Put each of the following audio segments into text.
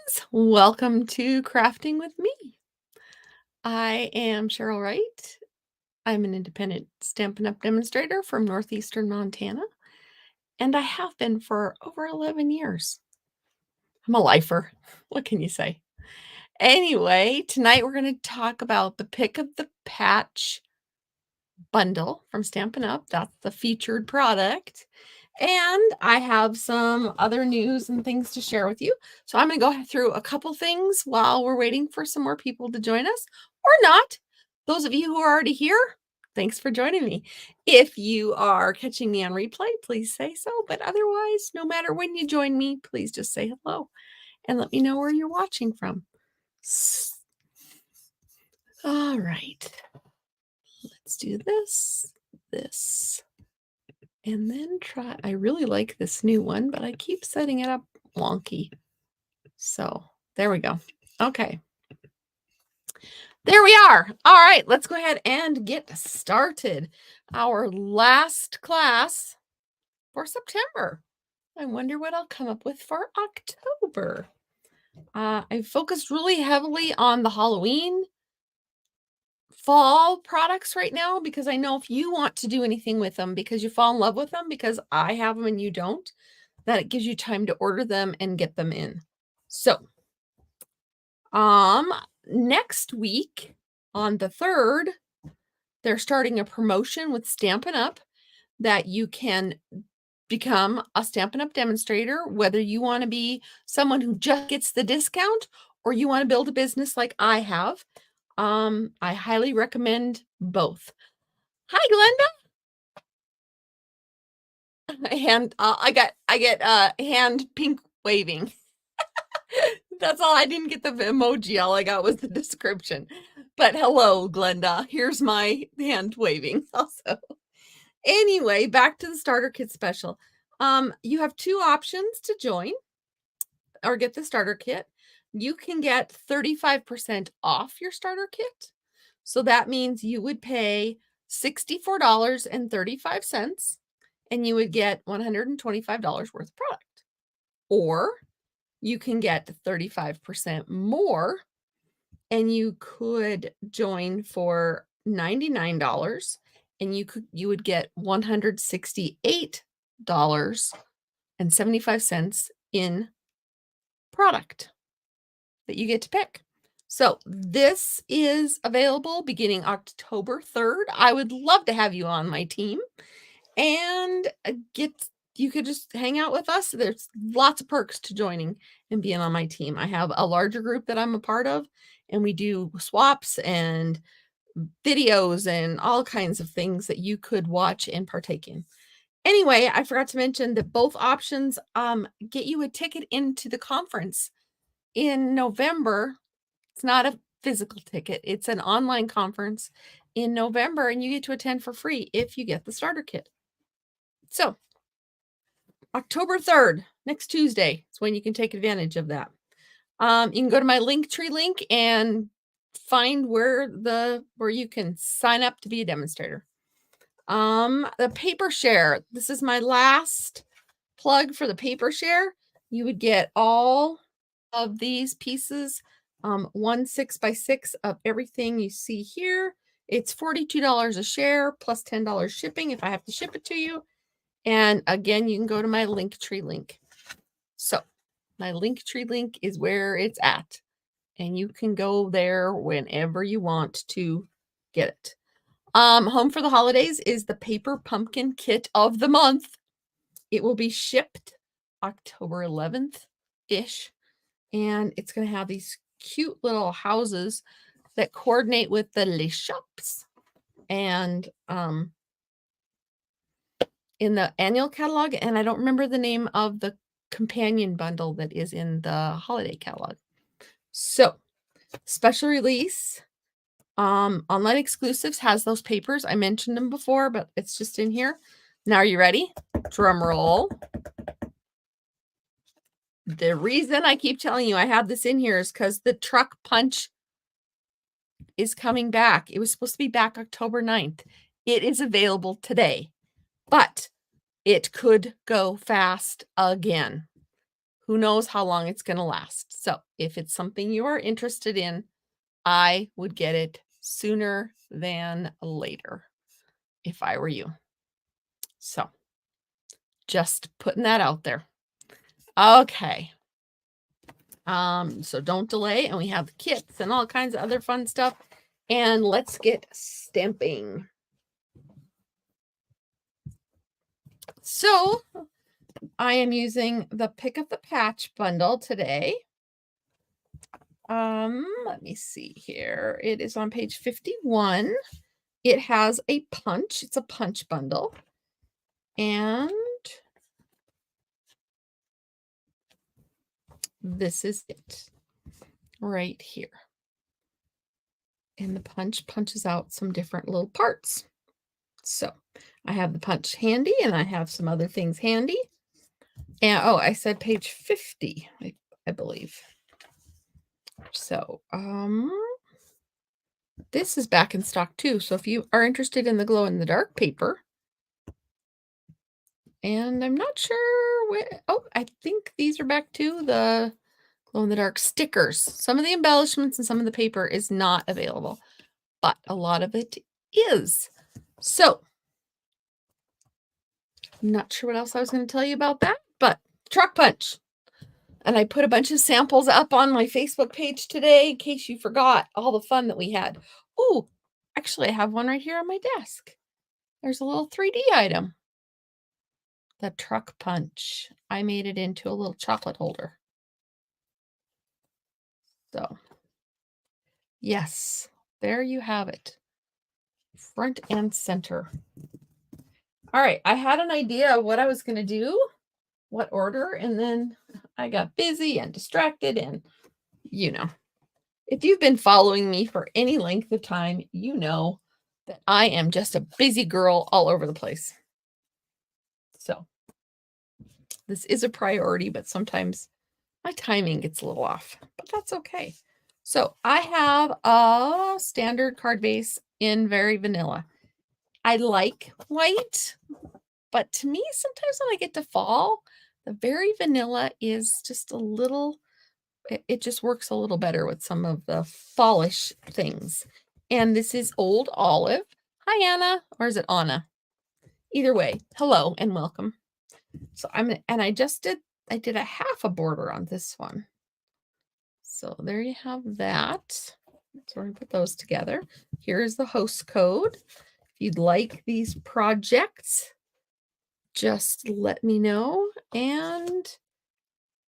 friends. Welcome to Crafting with me. I am Cheryl Wright. I'm an independent Stampin' Up! Demonstrator from northeastern Montana, and I have been for over 11 years. I'm a lifer. What can you say? Anyway, tonight we're going to talk about the Pick of the Patch bundle from Stampin' Up! That's the featured product. And I have some other news and things to share with you. So I'm going to go through a couple things while we're waiting for some more people to join us, or not. Those of you who are already here, thanks for joining me. If you are catching me on replay, please say so. But otherwise, no matter when you join me, please just say hello and let me know where you're watching from. All right. Let's do this, and then try. I really like this new one, but I keep setting it up wonky. So there we go. Okay. There we are. All right, let's go ahead and get started. Our last class for September. I wonder what I'll come up with for October. I focused really heavily on the Halloween fall products right now because I know if you want to do anything with them because you fall in love with them, because I have them and you don't, that it gives you time to order them and get them in. So, next week on the 3rd, they're starting a promotion with Stampin' Up! That you can become a Stampin' Up! Demonstrator, whether you want to be someone who just gets the discount or you want to build a business like I have. I highly recommend both. Hi, Glenda. Hand, I get hand pink waving. That's all. I didn't get the emoji. All I got was the description. But hello, Glenda. Here's my hand waving also. Anyway, back to the starter kit special. You have 2 options to join or get the starter kit. You can get 35% off your starter kit. So that means you would pay $64.35 and you would get $125 worth of product. Or you can get 35% more and you could join for $99 and you would get $168.75 in product that you get to pick. So this is available beginning October 3rd. I would love to have you on my team and you could just hang out with us. There's lots of perks to joining and being on my team. I have a larger group that I'm a part of, and we do swaps and videos and all kinds of things that you could watch and partake in. Anyway, I forgot to mention that both options get you a ticket into the conference in November. It's not a physical ticket. It's an online conference in November, and you get to attend for free if you get the starter kit. So October 3rd, next Tuesday, is when you can take advantage of that. You can go to my Linktree link and find where you can sign up to be a demonstrator. The paper share. This is my last plug for the paper share. You would get all of these pieces, 1 6x6 of everything you see here. It's $42 a share plus $10 shipping if I have to ship it to you. And again, you can go to my Linktree link. So my Linktree link is where it's at. And you can go there whenever you want to get it. Home for the Holidays is the Paper Pumpkin Kit of the month. It will be shipped October 11th-ish. And it's going to have these cute little houses that coordinate with the Les Shops. And in the annual catalog, and I don't remember the name of the companion bundle that is in the holiday catalog. So, special release, Online Exclusives has those papers. I mentioned them before, but it's just in here. Now, are you ready? Drum roll. The reason I keep telling you I have this in here is because the truck punch is coming back. It was supposed to be back October 9th. It is available today, but it could go fast again. who knows how long it's going to last. So if it's something you are interested in, I would get it sooner than later if I were you. So just putting that out there. Okay. So don't delay, and we have the kits and all kinds of other fun stuff. And let's get stamping. So I am using the Pick Up the Patch bundle today. Let me see here. It is on page 51. It has a punch. It's a punch bundle. And this is it right here. And the punch punches out some different little parts. So I have the punch handy, and I have some other things handy. And oh, I said page 50, I believe. So this is back in stock too. So if you are interested in the glow in the dark paper, and I'm not sure where, oh, I think these are back too, the glow in the dark stickers. Some of the embellishments and some of the paper is not available, but a lot of it is. So I'm not sure what else I was going to tell you about that, but truck punch. And I put a bunch of samples up on my Facebook page today in case you forgot all the fun that we had. Oh, actually, I have one right here on my desk. There's a little 3D item. The truck punch. I made it into a little chocolate holder. So, yes, there you have it. Front and center. All right, I had an idea of what I was going to do, what order, and then I got busy and distracted, and you know. If you've been following me for any length of time, you know that I am just a busy girl all over the place. So this is a priority, but sometimes my timing gets a little off, but that's okay. So I have a standard card base in Very Vanilla. I like white, but to me, sometimes when I get to fall, the Very Vanilla is just a little, it just works a little better with some of the fallish things. And this is Old Olive. Hi, Anna. Or is it Anna? Either way, hello and welcome. So I did a half a border on this one. So there you have that. So we're going to put those together. Here is the host code. If you'd like these projects, just let me know and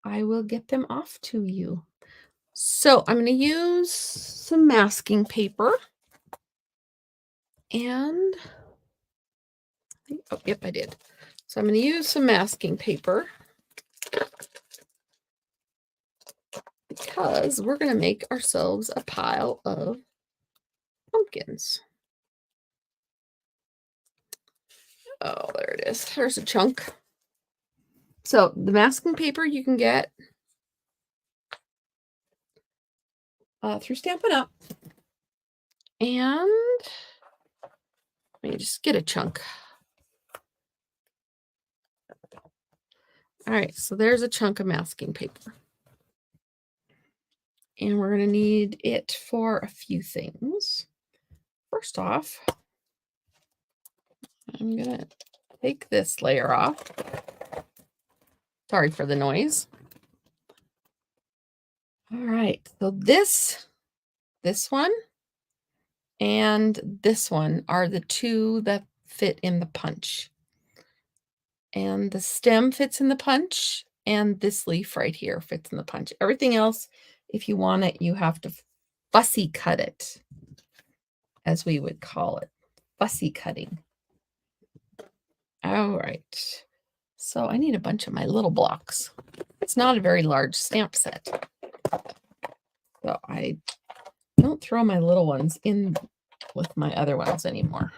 I will get them off to you. So I'm going to use some masking paper. And, oh, yep, I did. So I'm going to use some masking paper because we're going to make ourselves a pile of pumpkins. Oh, there it is. There's a chunk. So the masking paper you can get through Stampin' Up. And let me just get a chunk. All right, so there's a chunk of masking paper. And we're going to need it for a few things. First off, I'm going to take this layer off. Sorry for the noise. All right, so this one and this one are the two that fit in the punch. And the stem fits in the punch, and this leaf right here fits in the punch. Everything else, if you want it, you have to fussy cut it, as we would call it, fussy cutting. All right. So I need a bunch of my little blocks. It's not a very large stamp set. So I don't throw my little ones in with my other ones anymore.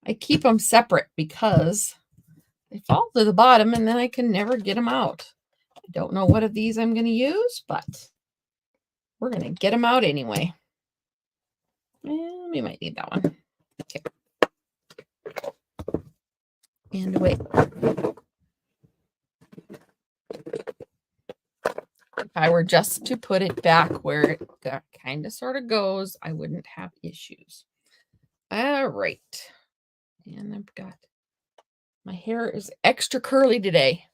I keep them separate because they fall to the bottom and then I can never get them out. I don't know what of these I'm going to use, but we're going to get them out anyway. And we might need that one. Okay. And away. If I were just to put it back where it kind of sort of goes, I wouldn't have issues. All right. And I've got, my hair is extra curly today.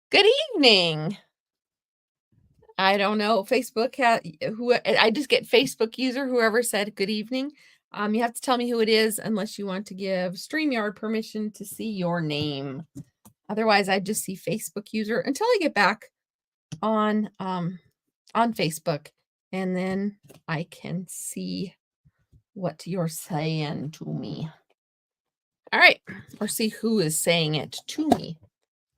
Good evening. I don't know. Facebook I just get Facebook user, whoever said good evening. You have to tell me who it is unless you want to give StreamYard permission to see your name. Otherwise, I just see Facebook user until I get back on Facebook, and then I can see what you're saying to me. All right, or see who is saying it to me.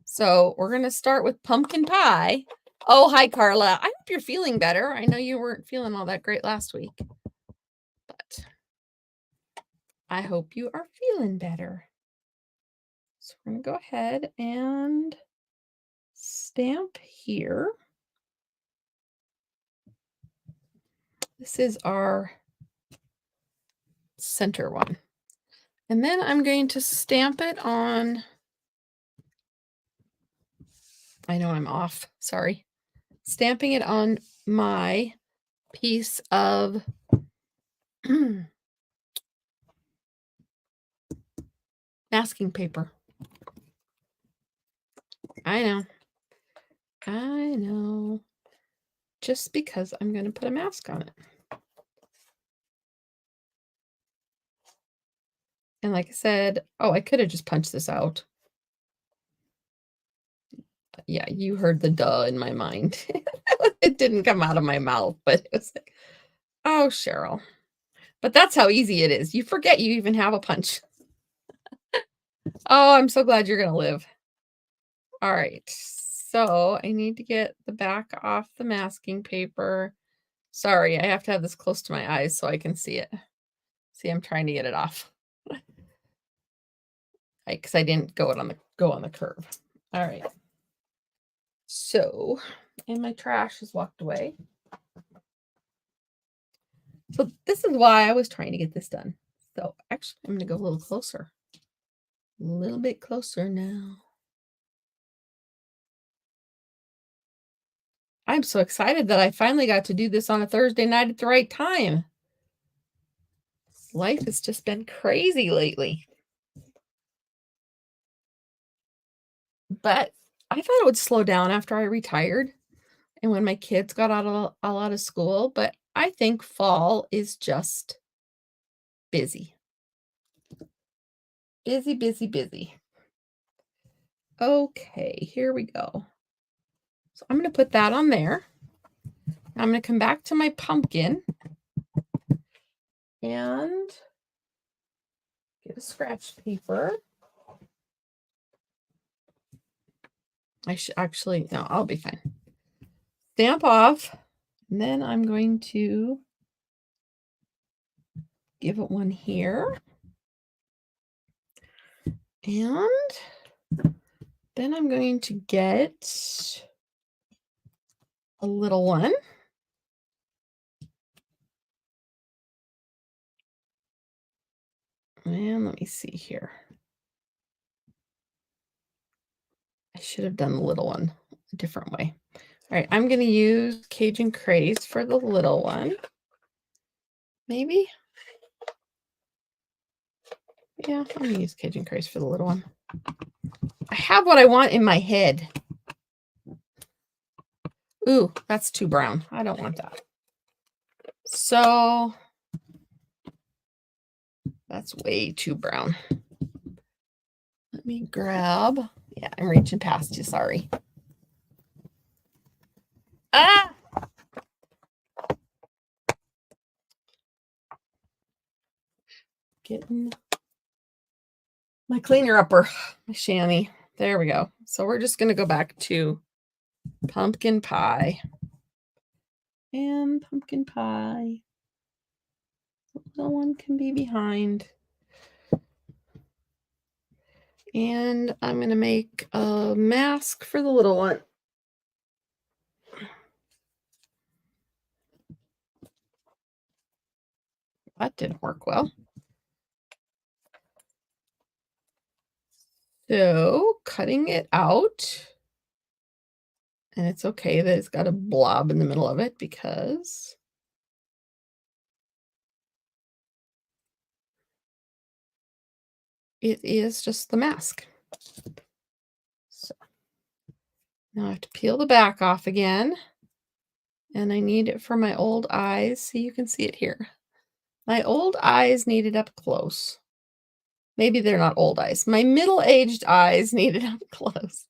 So we're going to start with pumpkin pie. Oh, hi, Carla. I hope you're feeling better. I know you weren't feeling all that great last week, but I hope you are feeling better. So we're going to go ahead and stamp here. This is our center one. And then I'm going to stamp it on, I know I'm off, sorry. Stamping it on my piece of masking paper. I know. Just because I'm going to put a mask on it. And like I said, oh, I could have just punched this out. Yeah, you heard the duh in my mind. It didn't come out of my mouth, but it was like, oh, Cheryl. But that's how easy it is. You forget you even have a punch. Oh, I'm so glad you're going to live. All right. So I need to get the back off the masking paper. Sorry, I have to have this close to my eyes so I can see it. See, I'm trying to get it off. Because I didn't go on the curve. All right. So, and my trash has walked away. So this is why I was trying to get this done. So actually, I'm going to go a little closer. A little bit closer now. I'm so excited that I finally got to do this on a Thursday night at the right time. Life has just been crazy lately. But I thought it would slow down after I retired and when my kids got all out of school. But I think fall is just busy. Busy, busy, busy. Okay, here we go. So I'm going to put that on there. I'm going to come back to my pumpkin and get a scratch paper. I should actually, no, I'll be fine. Stamp off. And then I'm going to give it one here. And then I'm going to get a little one. And let me see here. I should have done the little one a different way. All right, I'm going to use Cajun Craze for the little one. Maybe. Yeah, I'm going to use Cajun Craze for the little one. I have what I want in my head. Ooh, that's too brown. I don't want that. So that's way too brown. Let me grab. Yeah, I'm reaching past you. Sorry. Ah! Getting my cleaner upper, my chamois. There we go. So we're just going to go back to pumpkin pie. And pumpkin pie. The little one can be behind. And I'm going to make a mask for the little one. That didn't work well. So cutting it out. And it's okay that it's got a blob in the middle of it because it is just the mask. So now I have to peel the back off again. And I need it for my old eyes, so you can see it here. My old eyes need it up close. Maybe they're not old eyes. My middle-aged eyes need it up close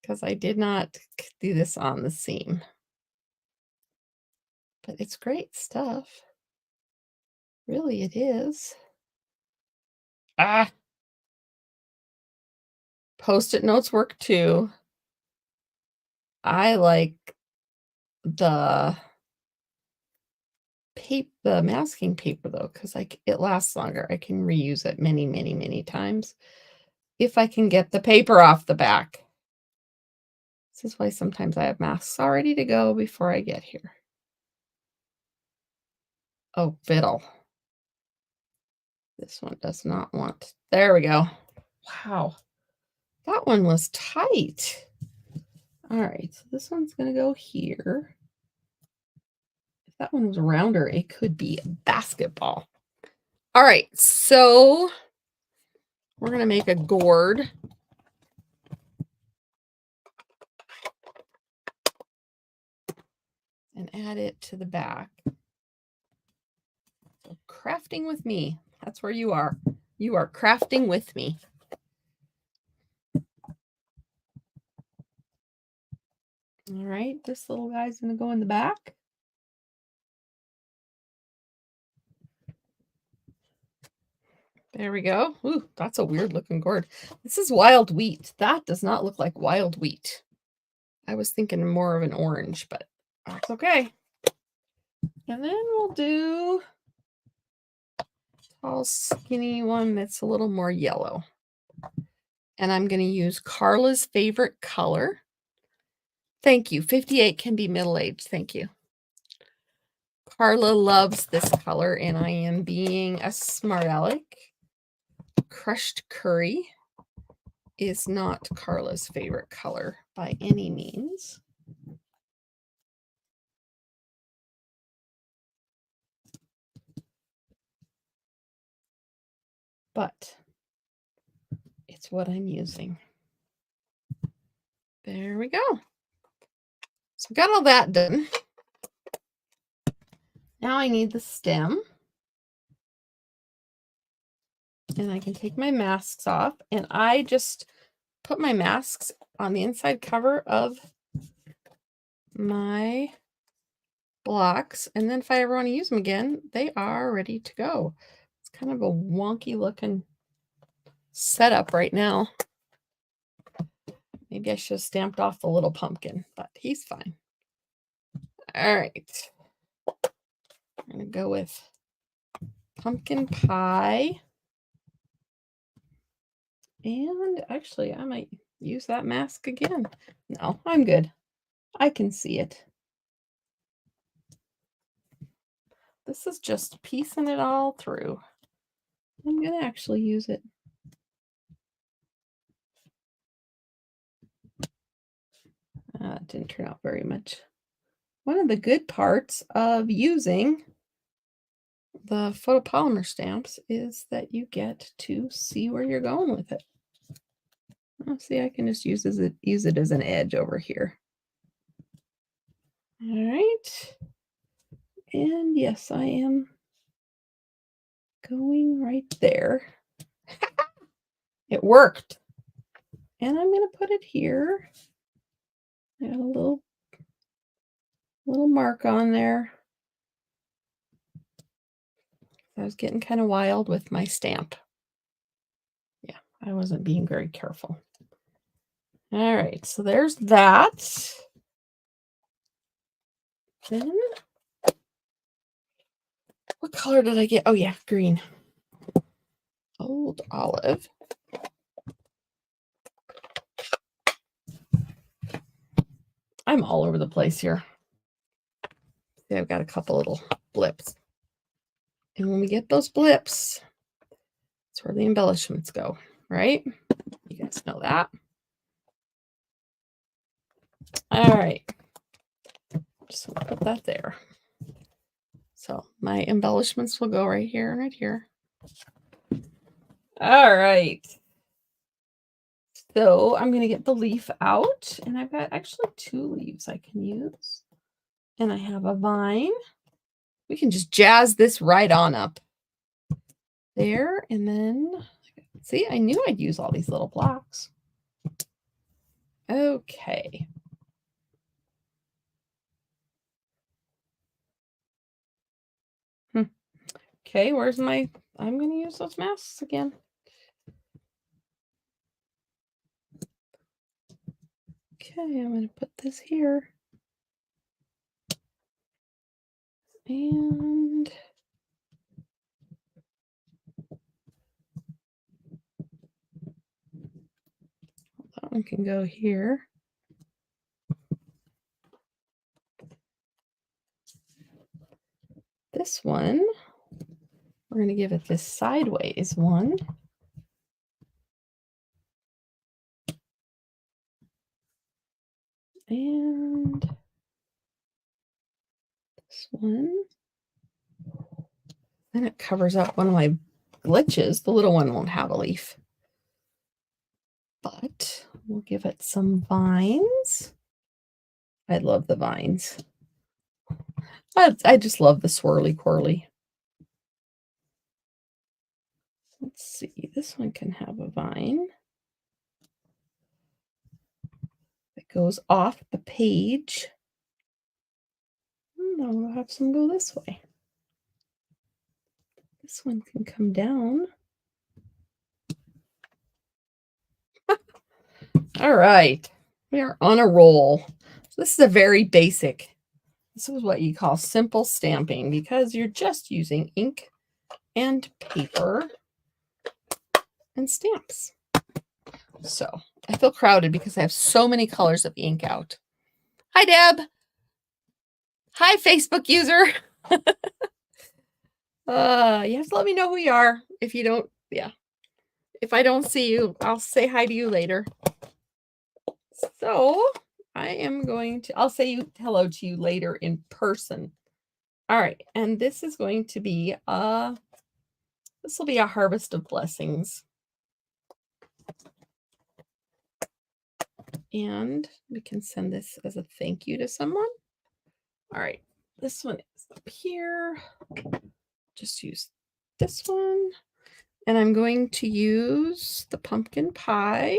because I did not do this on the seam. But it's great stuff. Really, it is. Ah! Post-it notes work too. I like the masking paper though, because it lasts longer. I can reuse it many, many, many times if I can get the paper off the back. This is why sometimes I have masks all ready to go before I get here. Oh, fiddle. This one does not want. There we go. Wow. That one was tight. All right, so this one's going to go here. If that one was rounder, it could be a basketball. All right, so we're going to make a gourd. And add it to the back. So crafting with me. That's where you are. You are crafting with me. All right, this little guy's going to go in the back. There we go. Ooh, that's a weird looking gourd. This is wild wheat. That does not look like wild wheat. I was thinking more of an orange, but that's okay. And then we'll do a tall, skinny one that's a little more yellow. And I'm going to use Carla's favorite color. Thank you. 58 can be middle-aged. Thank you. Carla loves this color, and I am being a smart aleck. Crushed curry is not Carla's favorite color by any means. But it's what I'm using. There we go. So I've got all that done. Now I need the stem. And I can take my masks off. And I just put my masks on the inside cover of my blocks. And then if I ever want to use them again, they are ready to go. It's kind of a wonky looking setup right now. Maybe I should have stamped off the little pumpkin, but he's fine. All right. I'm going to go with pumpkin pie. And actually, I might use that mask again. No, I'm good. I can see it. This is just piecing it all through. I'm going to actually use it. That didn't turn out very much. One of the good parts of using the photopolymer stamps is that you get to see where you're going with it. Oh, see, I can just use it as an edge over here. All right. And yes, I am going right there. It worked. And I'm going to put it here. I got a little mark on there. I was getting kind of wild with my stamp. Yeah, I wasn't being very careful. All right, so there's that. Then, what color did I get? Oh, yeah, green. Old olive. I'm all over the place here. See, I've got a couple little blips. And when we get those blips, that's where the embellishments go, right? You guys know that. All right. Just want to put that there. So my embellishments will go right here and right here. All right. So I'm going to get the leaf out, and I've got actually 2 leaves I can use. And I have a vine. We can just jazz this right on up there. And then, see, I knew I'd use all these little blocks. Okay. Okay, where's my, I'm going to use those masks again. Okay, I'm going to put this here. And that one can go here. This one, we're going to give it this sideways one. And this one. Then it covers up one of my glitches. The little one won't have a leaf. But we'll give it some vines. I love the vines. I just love the swirly quirly. Let's see, this one can have a vine that goes off the page. And I'll have some go this way. This one can come down. All right, we are on a roll. So this is a very basic. This is what you call simple stamping because you're just using ink and paper and stamps. So I feel crowded because I have so many colors of ink out. Hi, Deb. Hi, Facebook user. You have to let me know who you are. If you don't, yeah. If I don't see you, I'll say hi to you later. So I am going to, I'll say hello to you later in person. All right. And this is going to be this will be a harvest of blessings. And we can send this as a thank you to someone. All right. This one is up here. Just use this one. And I'm going to use the pumpkin pie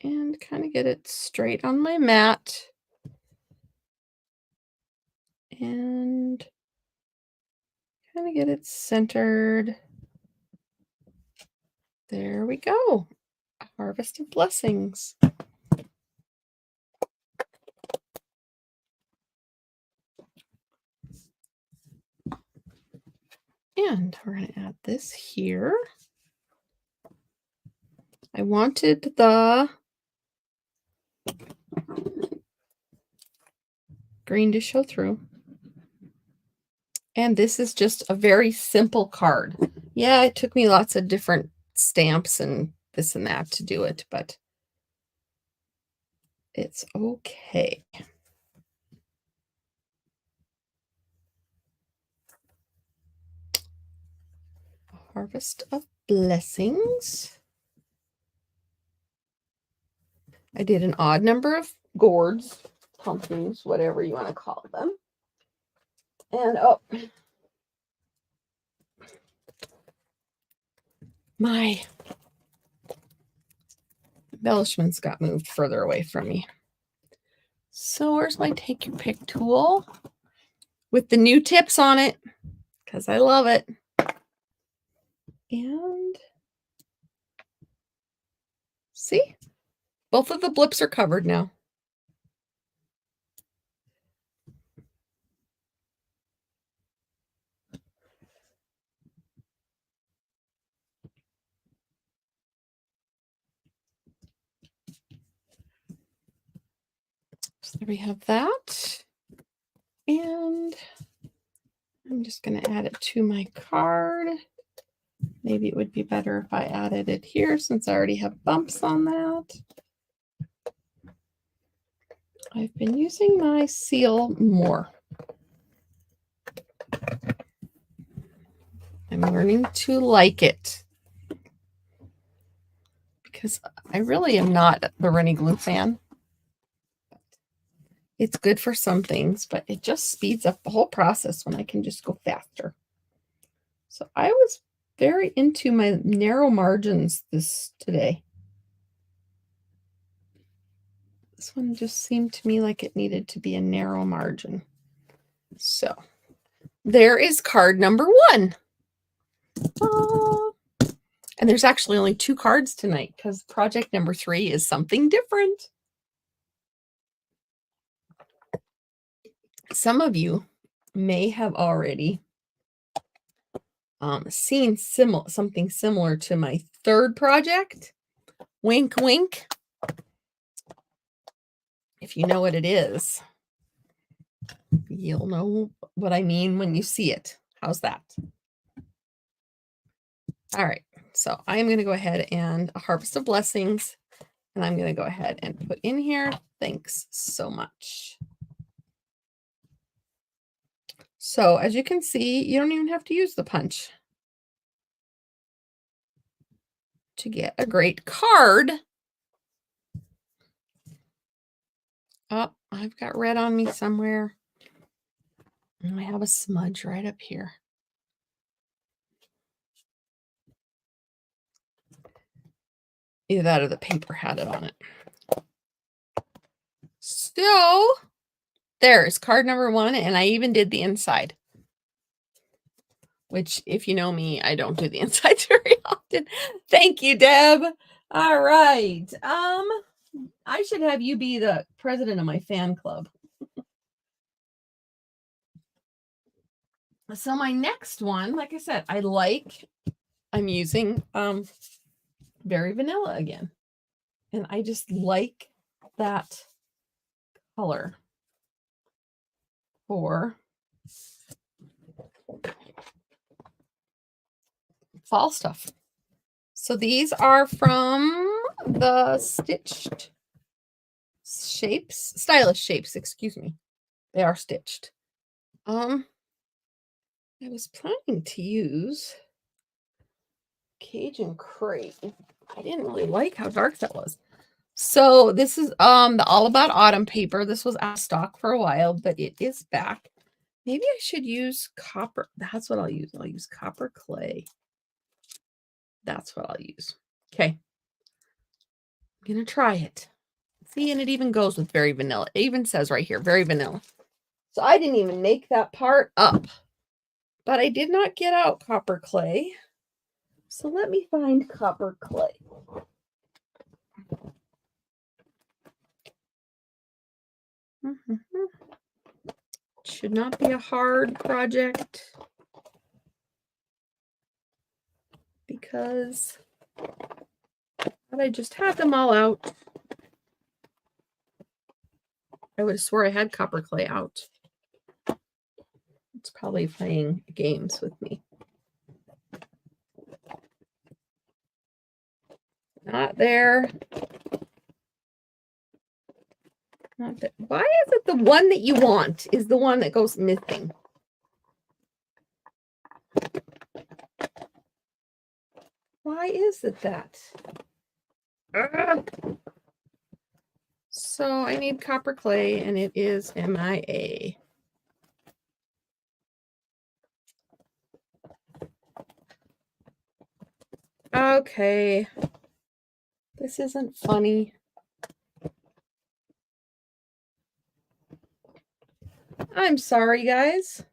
and kind of get it straight on my mat. And kind of get it centered. There we go. A harvest of blessings. And we're going to add this here. I wanted the green to show through. And this is just a very simple card. Yeah, it took me lots of different stamps and this and that to do it, but it's okay. Harvest of blessings. I did an odd number of gourds, pumpkins, whatever you want to call them. And oh, my embellishments got moved further away from me. So where's my take your pick tool with the new tips on it? Because I love it. And see, both of the blips are covered now. So there we have that. And I'm just going to add it to my card. Maybe it would be better if I added it here since I already have bumps on that. I've been using my seal more. I'm learning to like it because I really am not the runny glue fan. It's good for some things, but it just speeds up the whole process when I can just go faster. So I was very into my narrow margins today. This one just seemed to me like it needed to be a narrow margin. So there is card number 1. And there's actually only 2 cards tonight because project number 3 is something different. Some of you may have already seen something similar to my 3rd project. Wink, wink. If you know what it is, you'll know what I mean when you see it. How's that? All right. So I'm going to go ahead and a harvest of blessings. And I'm going to go ahead and put in here, thanks so much. So as you can see, you don't even have to use the punch to get a great card. Oh, I've got red on me somewhere. And I have a smudge right up here. Either that or the paper had it on it. So there's card number 1, and I even did the inside. Which, if you know me, I don't do the insides very often. Thank you, Deb. All right. I should have you be the president of my fan club. So my next one, like I said, I'm using Very Vanilla again. And I just like that color for fall stuff. So these are from the Stitched Shapes, Stylish Shapes, excuse me. They are stitched. I was planning to use Cajun Crepe. I didn't really like how dark that was. So this is the All About Autumn paper. This was out of stock for a while, but it is back. Maybe I should use copper. That's what I'll use. I'll use copper clay. That's what I'll use. Okay. I'm going to try it. See, and it even goes with Very Vanilla. It even says right here, Very Vanilla. So I didn't even make that part up. But I did not get out copper clay. So let me find copper clay. Should not be a hard project because I just had them all out. I would have swore I had copper clay out. It's probably playing games with me. Not there. Not there. Why is it the one that you want is the one that goes missing? Why is it that? So I need copper clay and it is MIA. Okay. This isn't funny. I'm sorry, guys.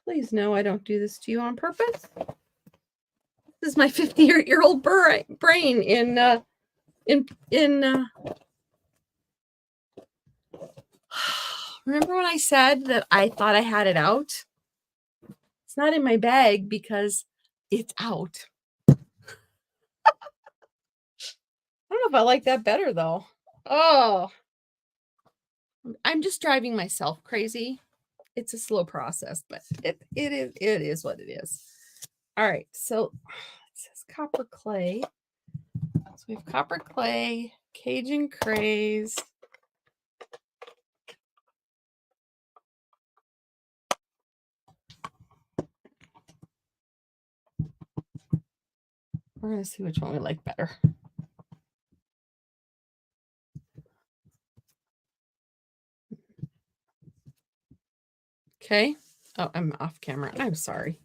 Please know I don't do this to you on purpose. This is my 50-year-old brain in remember when I said that I thought I had it out? It's not in my bag because it's out. I don't know if I like that better though. Oh, I'm just driving myself crazy. It's a slow process, but it is what it is. All right, so says copper clay. So we have copper clay, Cajun craze. We're going to see which one we like better. Okay. Oh, I'm off camera. I'm sorry.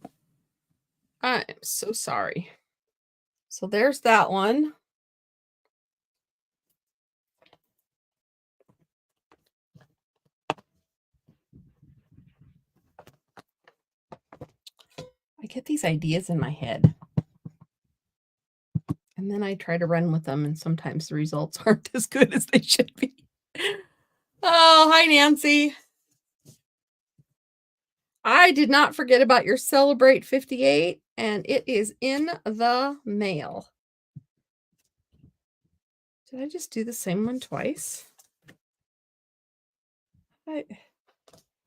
I am so sorry. So there's that one. I get these ideas in my head. And then I try to run with them, and sometimes the results aren't as good as they should be. Oh, hi, Nancy. I did not forget about your Celebrate 58, and it is in the mail. Did I just do the same one twice? Or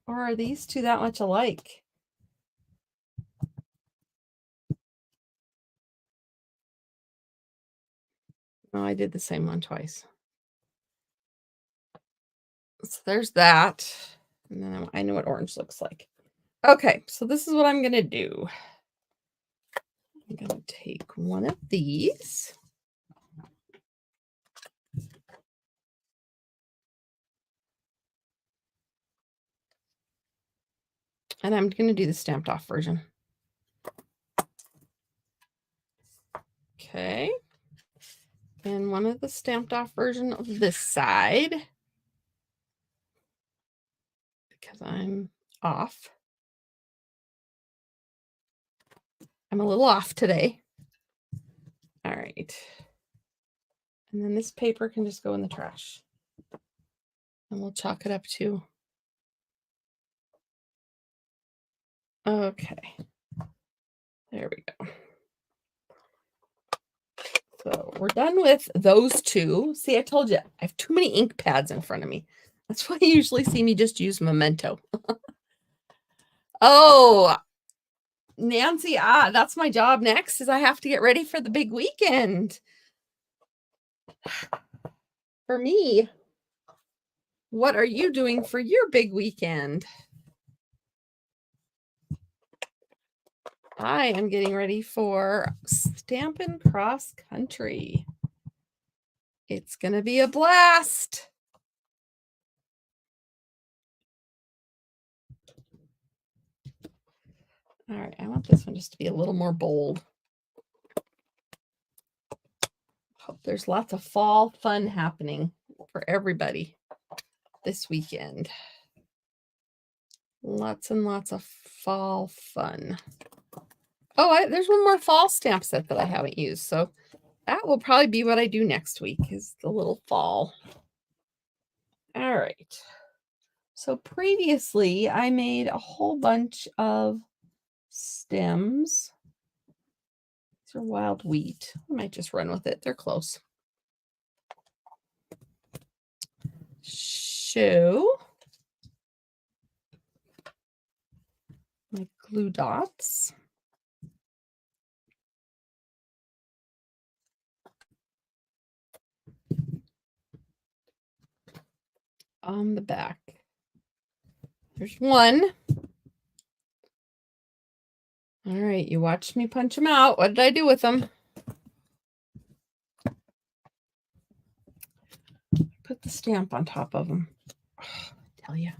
are these two that much alike? No, I did the same one twice. So there's that. And then I know what orange looks like. Okay, so this is what I'm going to do. I'm going to take one of these. And I'm going to do the stamped off version. Okay. And one of the stamped off version of this side. Because I'm off. I'm a little off today. All right. And then this paper can just go in the trash. And we'll chalk it up too. Okay. There we go. So we're done with those two. See, I told you, I have too many ink pads in front of me. That's why you usually see me just use Memento. Oh, Nancy, that's my job next, is I have to get ready for the big weekend. For me, what are you doing for your big weekend? I am getting ready for Stampin' Cross Country. It's going to be a blast. All right, I want this one just to be a little more bold. Hope there's lots of fall fun happening for everybody this weekend. Lots and lots of fall fun. Oh, there's one more fall stamp set that I haven't used. So that will probably be what I do next week, is the little fall. All right. So previously I made a whole bunch of stems. These are wild wheat. I might just run with it. They're close. Show my glue dots. On the back. There's one. All right, you watched me punch them out. What did I do with them? Put the stamp on top of them. Oh, I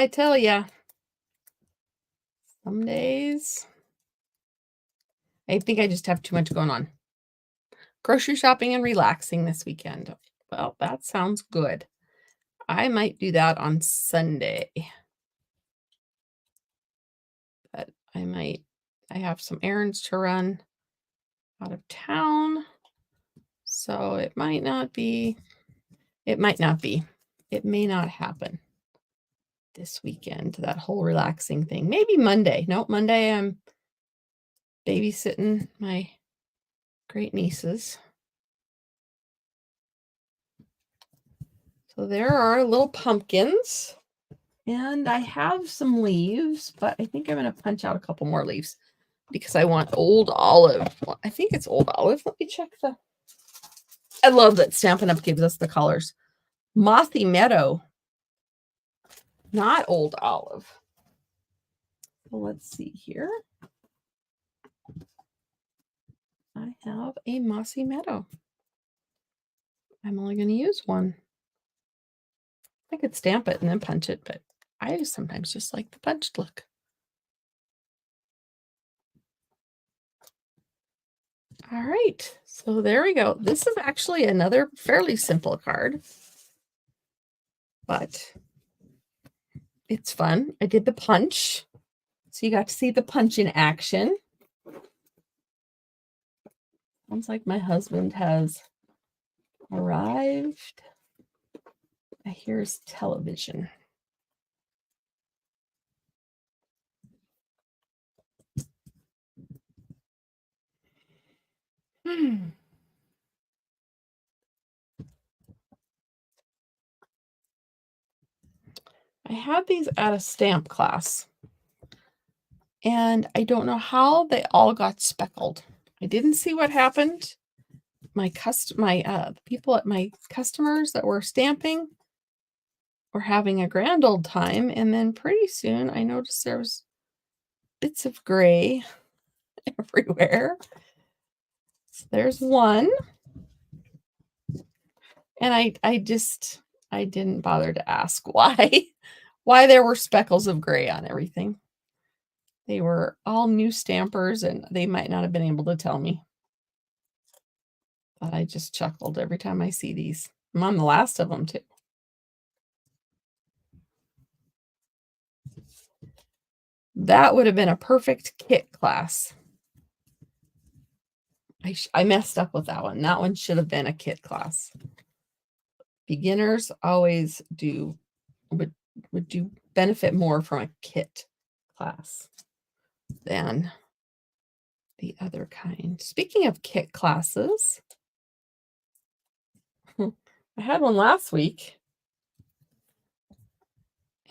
tell ya. Some days I think I just have too much going on. Grocery shopping and relaxing this weekend. Well, that sounds good. I might do that on Sunday. But I have some errands to run out of town. So it might not be. It may not happen this weekend, that whole relaxing thing. Maybe Monday. No, Monday I'm babysitting my great nieces. So there are little pumpkins. And I have some leaves, but I think I'm going to punch out a couple more leaves because I want old olive. Well, I think it's old olive. Let me check the... I love that Stampin' Up! Gives us the colors. Mothy Meadow, not old olive. Well, let's see here. I have a Mossy Meadow. I'm only going to use one. I could stamp it and then punch it, but I sometimes just like the punched look. All right, so there we go. This is actually another fairly simple card, but it's fun. I did the punch, so you got to see the punch in action. Sounds like my husband has arrived. I hear his television. I had these at a stamp class, and I don't know how they all got speckled. I didn't see what happened. People at my customers that were stamping were having a grand old time, and then pretty soon I noticed there was bits of gray everywhere. So there's one, and I didn't bother to ask why there were speckles of gray on everything. They were all new stampers, and they might not have been able to tell me. But I just chuckled every time I see these. I'm on the last of them too. That would have been a perfect kit class. I messed up with that one. That one should have been a kit class. Beginners always would do benefit more from a kit class than the other kind. Speaking of kit classes, I had one last week,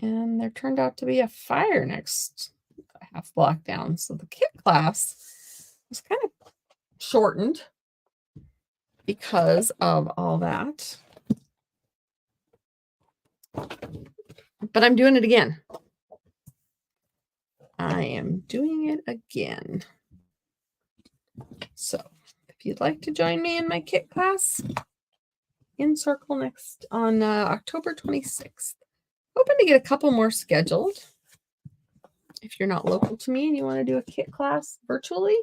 and there turned out to be a fire next half block down. So the kit class was kind of shortened because of all that. But I'm doing it again. I am doing it again. So if you'd like to join me in my kit class in Circle next on October 26th, hoping to get a couple more scheduled. If you're not local to me and you want to do a kit class virtually,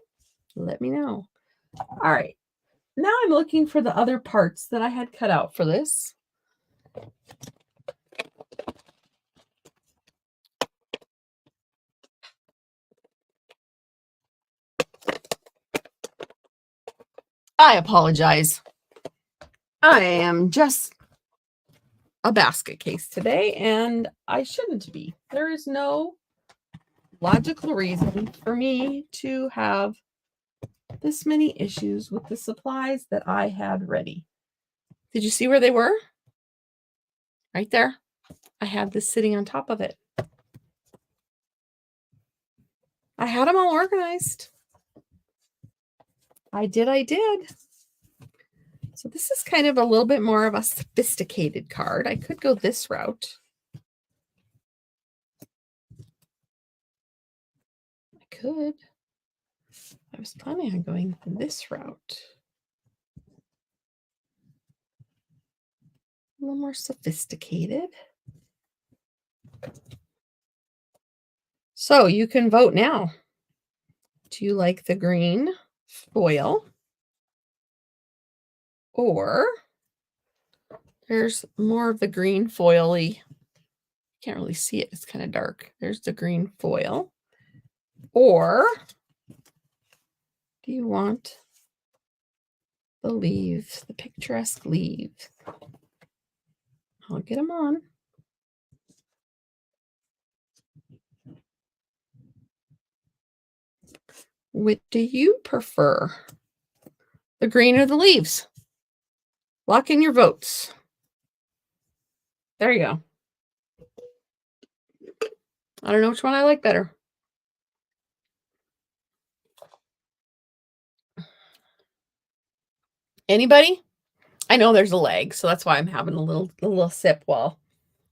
let me know. All right. Now I'm looking for the other parts that I had cut out for this. I apologize. I am just a basket case today, and I shouldn't be. There is no logical reason for me to have this many issues with the supplies that I had ready. Did you see where they were? Right there. I had this sitting on top of it. I had them all organized. I did. So this is kind of a little bit more of a sophisticated card. I could go this route. I could. I was planning on going this route. A little more sophisticated. So you can vote now. Do you like the green foil? Or there's more of the green foily. Can't really see it. It's kind of dark. There's the green foil. Or do you want the leaves, the picturesque leaves? I'll get them on. Which do you prefer? The green or the leaves? Lock in your votes. There you go. I don't know which one I like better. Anybody? I know there's a lag, so that's why I'm having a little sip while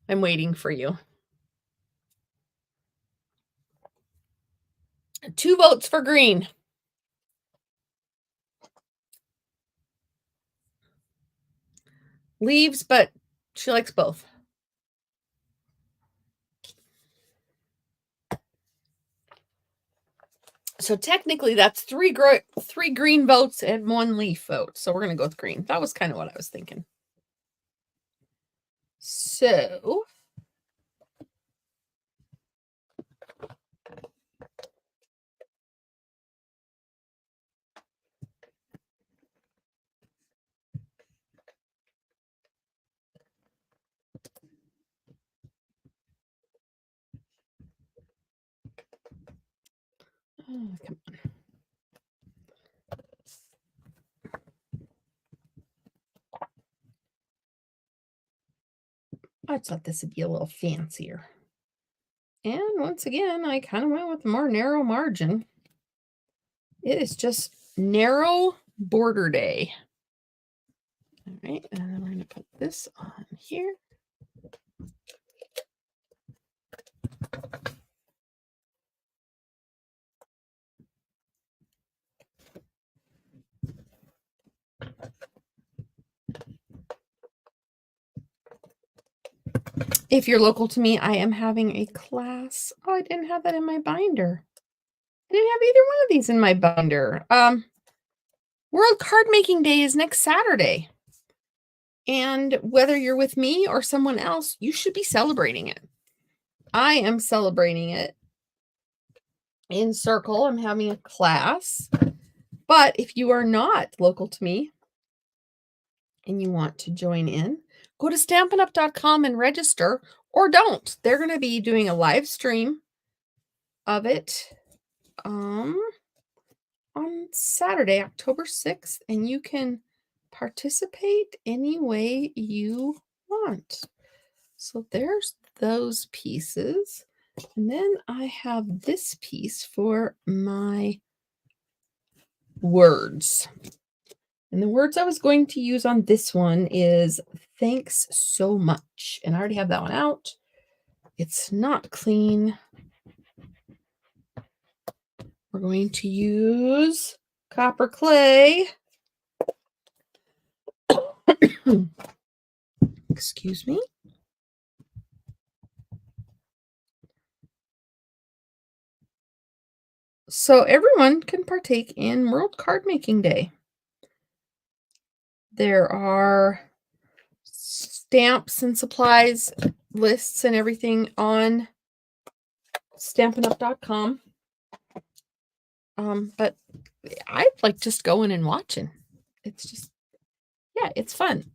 I'm waiting for you. 2 votes for green. Leaves, but she likes both. So technically that's three green votes and 1 leaf vote. So we're going to go with green. That was kind of what I was thinking. So come on. I thought this would be a little fancier. And once again, I kind of went with a more narrow margin. It is just narrow border day. All right, and then we're going to put this on here. If you're local to me, I am having a class. Oh, I didn't have that in my binder. I didn't have either one of these in my binder. World Card Making Day is next Saturday. And whether you're with me or someone else, you should be celebrating it. I am celebrating it in Circle. I'm having a class. But if you are not local to me and you want to join in, go to stampinup.com and register, or don't. They're going to be doing a live stream of it on Saturday, October 6th, and you can participate any way you want. So there's those pieces. And then I have this piece for my words. And the words I was going to use on this one is thanks so much. And I already have that one out. It's not clean. We're going to use copper clay. Excuse me. So everyone can partake in World Card Making Day. There are stamps and supplies, lists and everything on stampinup.com. But I like just going and watching. It's just, yeah, it's fun.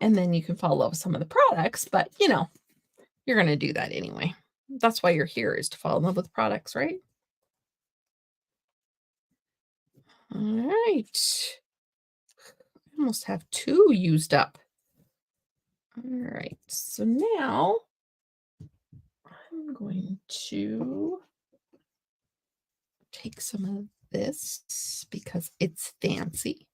And then you can fall in love with some of the products, but you know, you're going to do that anyway. That's why you're here, is to fall in love with products, right? All right. I almost have 2 used up. All right. So now I'm going to take some of this because it's fancy.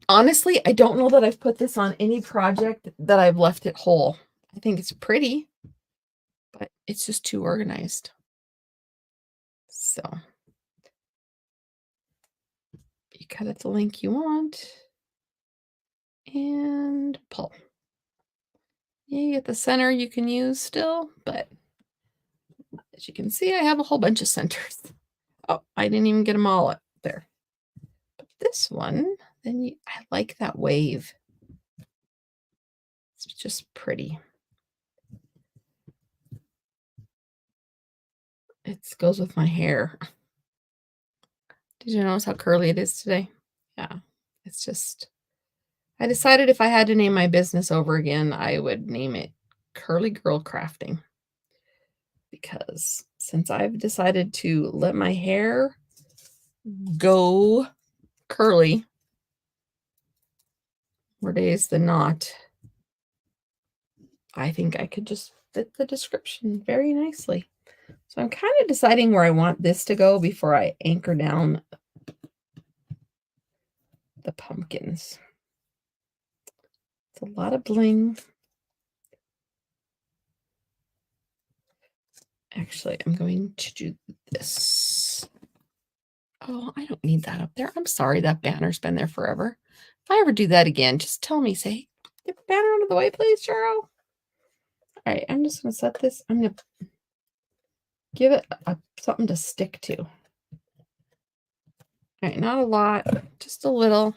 Honestly, I don't know that I've put this on any project that I've left it whole. I think it's pretty, but it's just too organized. So you cut it the length you want and pull. Yeah, you get the center you can use still, but as you can see, I have a whole bunch of centers. Oh, I didn't even get them all up there. But this one, then I like that wave. It's just pretty. It goes with my hair. Did you notice how curly it is today? Yeah, it's just, I decided if I had to name my business over again, I would name it Curly Girl Crafting. Because since I've decided to let my hair go curly, more days than not. I think I could just fit the description very nicely. So I'm kind of deciding where I want this to go before I anchor down the pumpkins. It's a lot of bling. Actually, I'm going to do this. Oh, I don't need that up there. I'm sorry, that banner's been there forever. If I ever do that again, just tell me, say, get the banner out of the way, please, Cheryl. All right, I'm just going to set this. I'm going to give it something to stick to. All right, not a lot, just a little.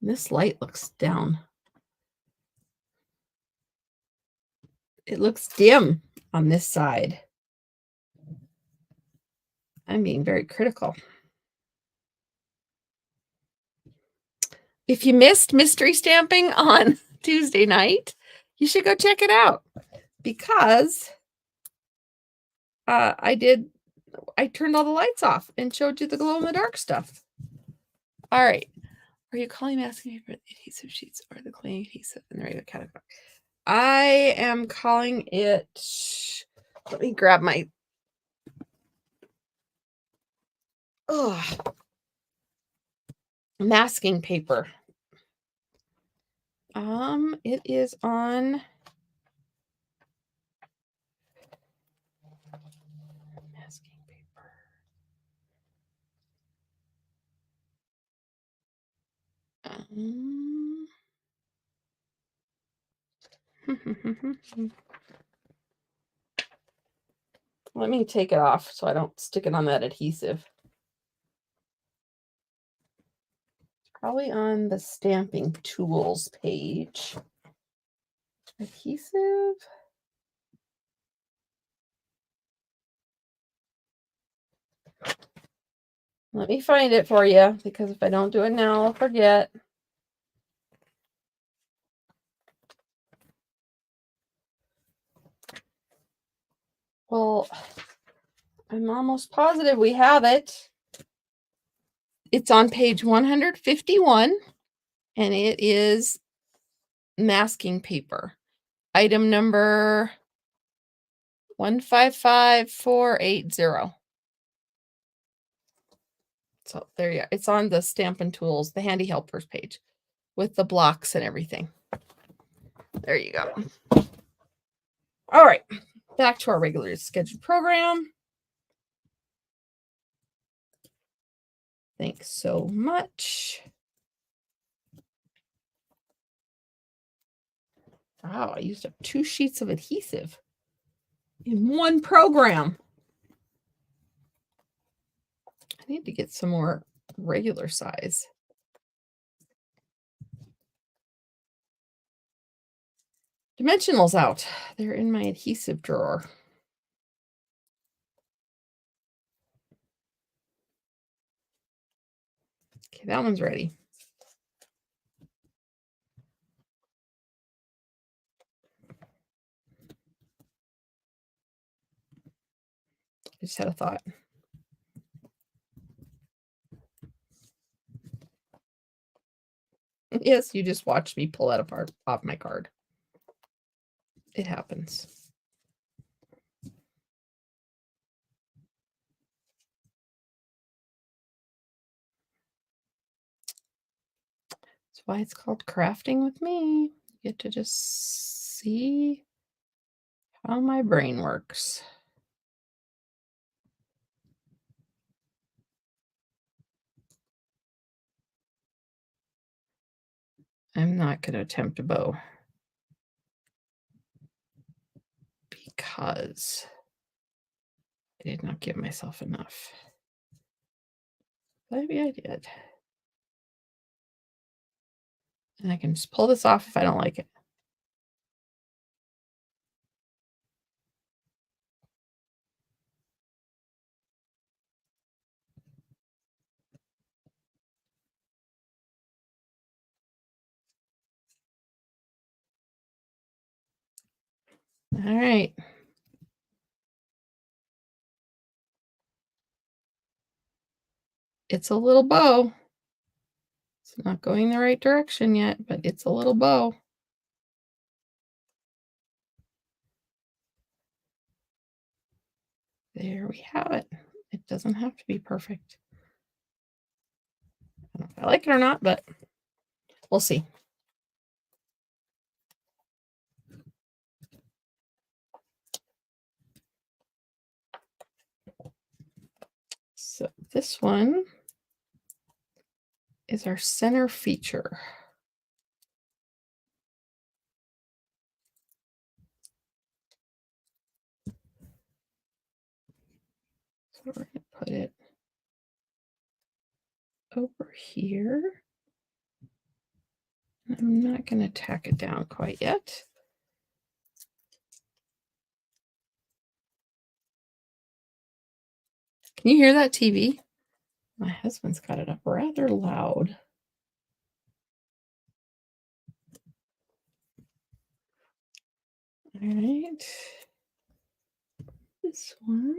This light looks down. It looks dim on this side. I'm being very critical. If you missed mystery stamping on Tuesday night, you should go check it out because I turned all the lights off and showed you the glow in the dark stuff. All right. Are you calling masking paper the adhesive sheets or the clay adhesive in the regular catalog? I am calling it, let me grab my, masking paper. It is on masking paper. Let me take it off so I don't stick it on that adhesive. It's probably on the stamping tools page. Adhesive. Let me find it for you because if I don't do it now, I'll forget. Well, I'm almost positive we have it. It's on page 151 and it is masking paper. Item number 155480. So there you go. It's on the Stampin' Tools, the Handy Helpers page with the blocks and everything. There you go. All right, back to our regular scheduled program. Thanks so much. Wow, I used up 2 sheets of adhesive in one program. I need to get some more regular size. Dimensionals out. They're in my adhesive drawer. Okay, that one's ready. I just had a thought. Yes, you just watched me pull that apart off my card. It happens. That's why it's called crafting with me. You get to just see how my brain works. I'm not going to attempt a bow because I did not give myself enough. Maybe I did. And I can just pull this off if I don't like it. All right. It's a little bow. It's not going the right direction yet, but it's a little bow. There we have it. It doesn't have to be perfect. I don't know if I like it or not, but we'll see. So this one is our center feature. So we're going to put it over here. I'm not going to tack it down quite yet. Can you hear that TV? My husband's got it up rather loud. All right. This one.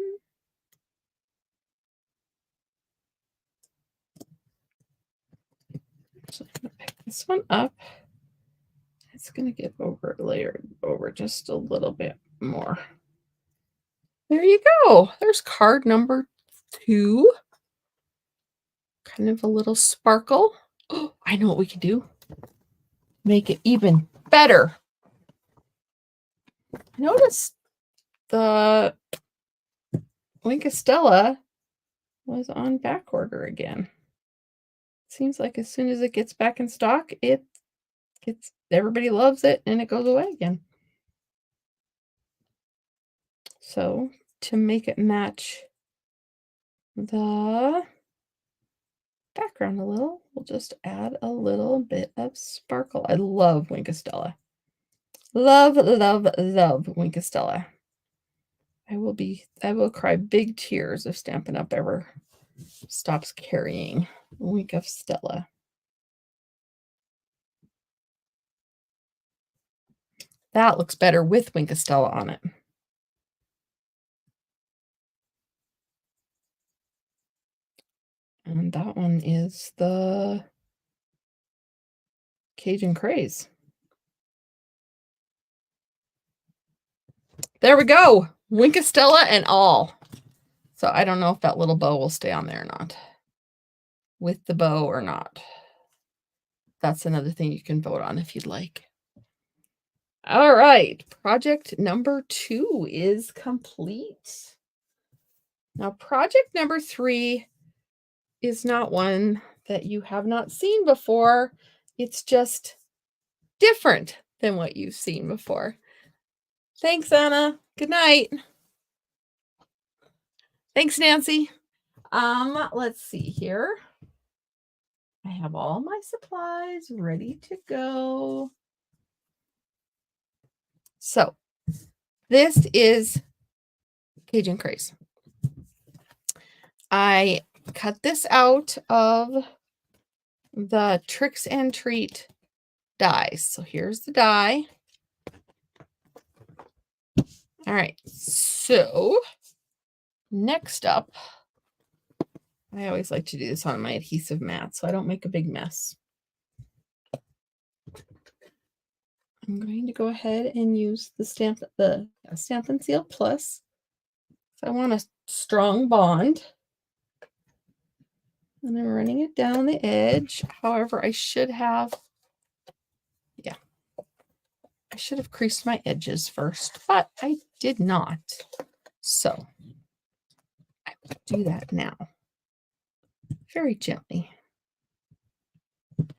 So I'm going to pick this one up. It's going to get layered over just a little bit more. There you go. There's card number 2. Kind of a little sparkle. Oh, I know what we can do. Make it even better. Notice the Wink of Stella was on back order again. Seems like as soon as it gets back in stock, everybody loves it and it goes away again. So to make it match the background a little, we'll just add a little bit of sparkle. I love Wink of Stella. Love, love, love Wink of Stella. I will cry big tears if Stampin' Up! Ever stops carrying Wink of Stella. That looks better with Wink of Stella on it. And that one is the Cajun Craze. There we go. Wink of Stella and all. So I don't know if that little bow will stay on there or not. With the bow or not. That's another thing you can vote on if you'd like. All right. Project number 2 is complete. Now, project number 3 is not one that you have not seen before. It's just different than what you've seen before. Thanks, Anna. Good night. Thanks, Nancy. Let's see here. I have all my supplies ready to go. So, this is Cajun Craze. I cut this out of the Tricks and Treat dies. So here's the die. All right. So next up, I always like to do this on my adhesive mat so I don't make a big mess. I'm going to go ahead and use the Stampin' Seal Plus. So I want a strong bond. And I'm running it down the edge. However, I should have creased my edges first, but I did not. So I will do that now. Very gently.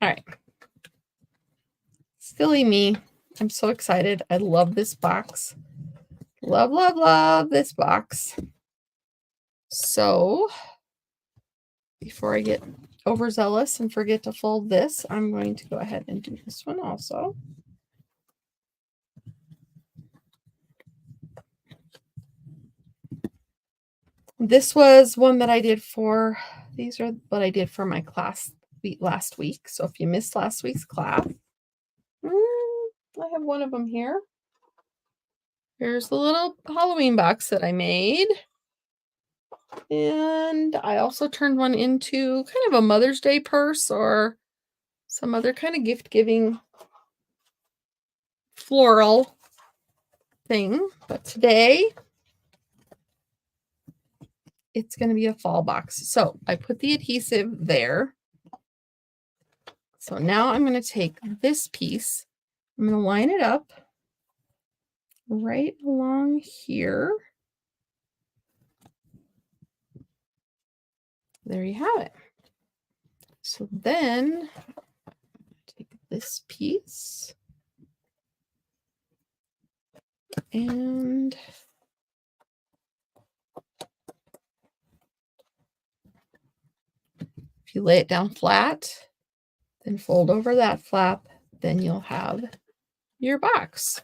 All right. Silly me. I'm so excited. I love this box. Love, love, love this box. So before I get overzealous and forget to fold this, I'm going to go ahead and do this one also. This was one that I did for, these are what I did for my class last week. So if you missed last week's class, I have one of them here. Here's the little Halloween box that I made. And I also turned one into kind of a Mother's Day purse or some other kind of gift-giving floral thing. But today, it's going to be a fall box. So I put the adhesive there. So now I'm going to take this piece. I'm going to line it up right along here. There you have it. So then take this piece and if you lay it down flat, then fold over that flap, then you'll have your box.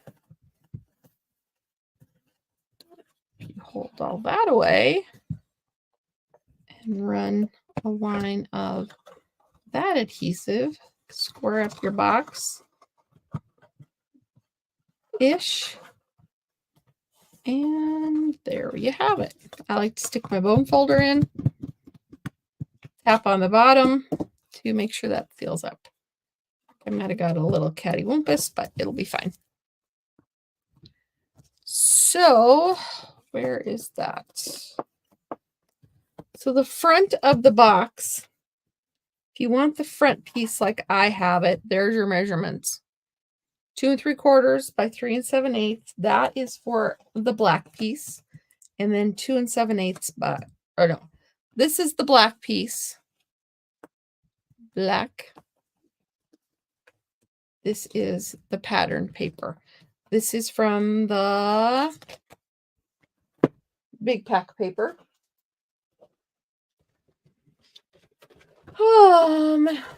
If you hold all that away and run a line of that adhesive, square up your box ish, and there you have it. I like to stick my bone folder in, tap on the bottom to make sure that seals up. I might have got a little cattywampus, but it'll be fine. So where is that? So the front of the box, if you want the front piece like I have it, there's your measurements. 2 3/4 by 3 7/8. That is for the black piece. And then 2 7/8 by, or no, this is the black piece. Black. This is the pattern paper. This is from the big pack paper.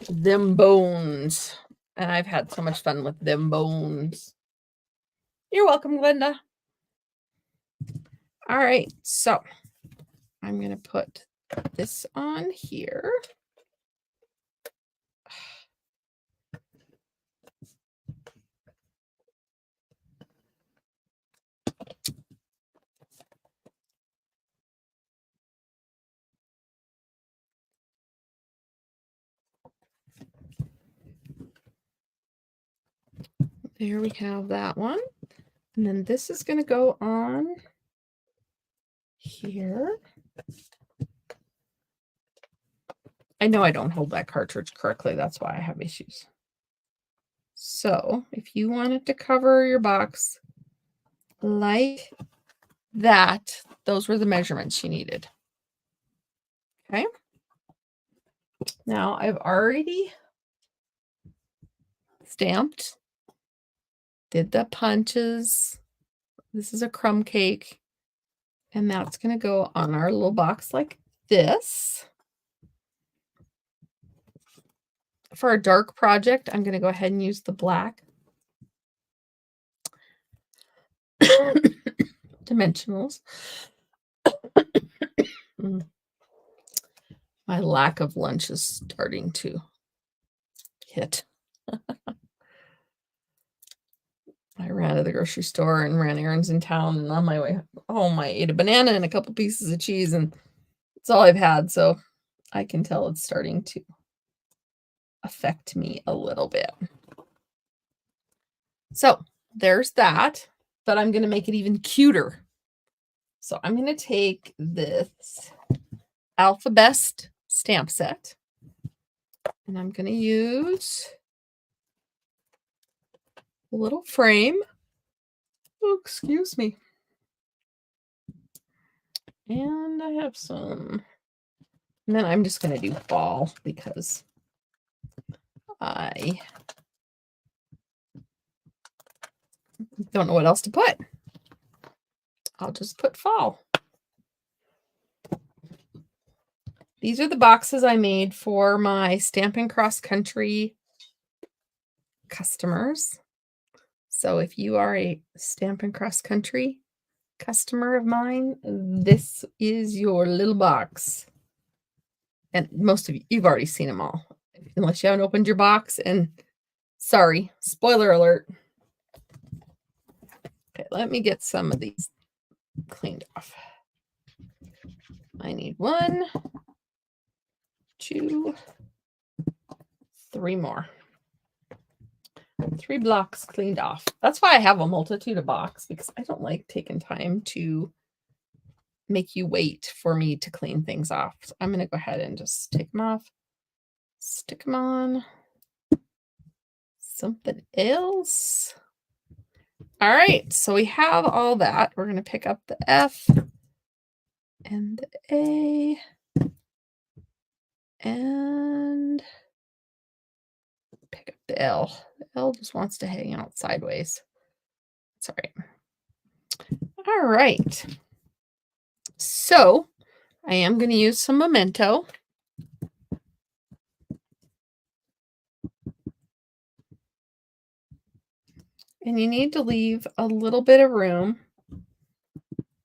Them bones. And I've had so much fun with them bones. You're welcome, Glenda. All right, so I'm going to put this on here. There we have that one. And then this is going to go on here. I know I don't hold that cartridge correctly. That's why I have issues. So if you wanted to cover your box like that, those were the measurements you needed. Okay. Now I've already stamped, did the punches. This is a crumb cake, and that's going to go on our little box like this. For a dark project, I'm going to go ahead and use the black dimensionals. My lack of lunch is starting to hit. I ran to the grocery store and ran errands in town, and on my way home, I ate a banana and a couple pieces of cheese, and that's all I've had. So I can tell it's starting to affect me a little bit. So there's that, but I'm going to make it even cuter. So I'm going to take this Alphabest stamp set, and I'm going to use a little frame. Oh, excuse me. And I have some. And then I'm just going to do fall because I don't know what else to put. I'll just put fall. These are the boxes I made for my Stampin' Cross Country customers. So if you are a Stampin' Cross Country customer of mine, this is your little box. And most of you, you've already seen them all, unless you haven't opened your box. And sorry, spoiler alert. Okay, let me get some of these cleaned off. I need 1, 2, 3 more. 3 blocks cleaned off. That's why I have a multitude of box, because I don't like taking time to make you wait for me to clean things off. So I'm going to go ahead and just take them off, stick them on something else. All right, so we have all that. We're going to pick up the F and the A and pick up the L. The L just wants to hang out sideways. That's all right. All right. So I am going to use some Memento. And you need to leave a little bit of room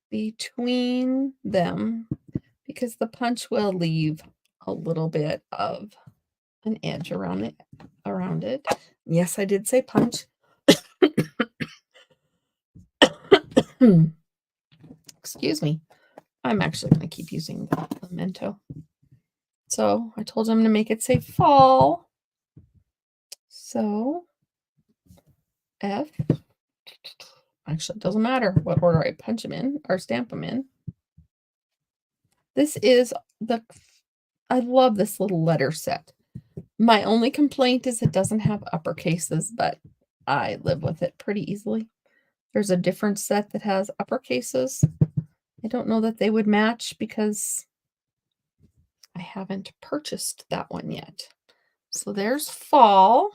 between them, because the punch will leave a little bit of an edge around it. Yes, I did say punch. Excuse me. I'm actually going to keep using the Memento. So I told him to make it say fall. So F. Actually, it doesn't matter what order I punch them in or stamp them in. This is I love this little letter set. My only complaint is it doesn't have uppercases, but I live with it pretty easily. There's a different set that has uppercases. I don't know that they would match because I haven't purchased that one yet. So there's fall.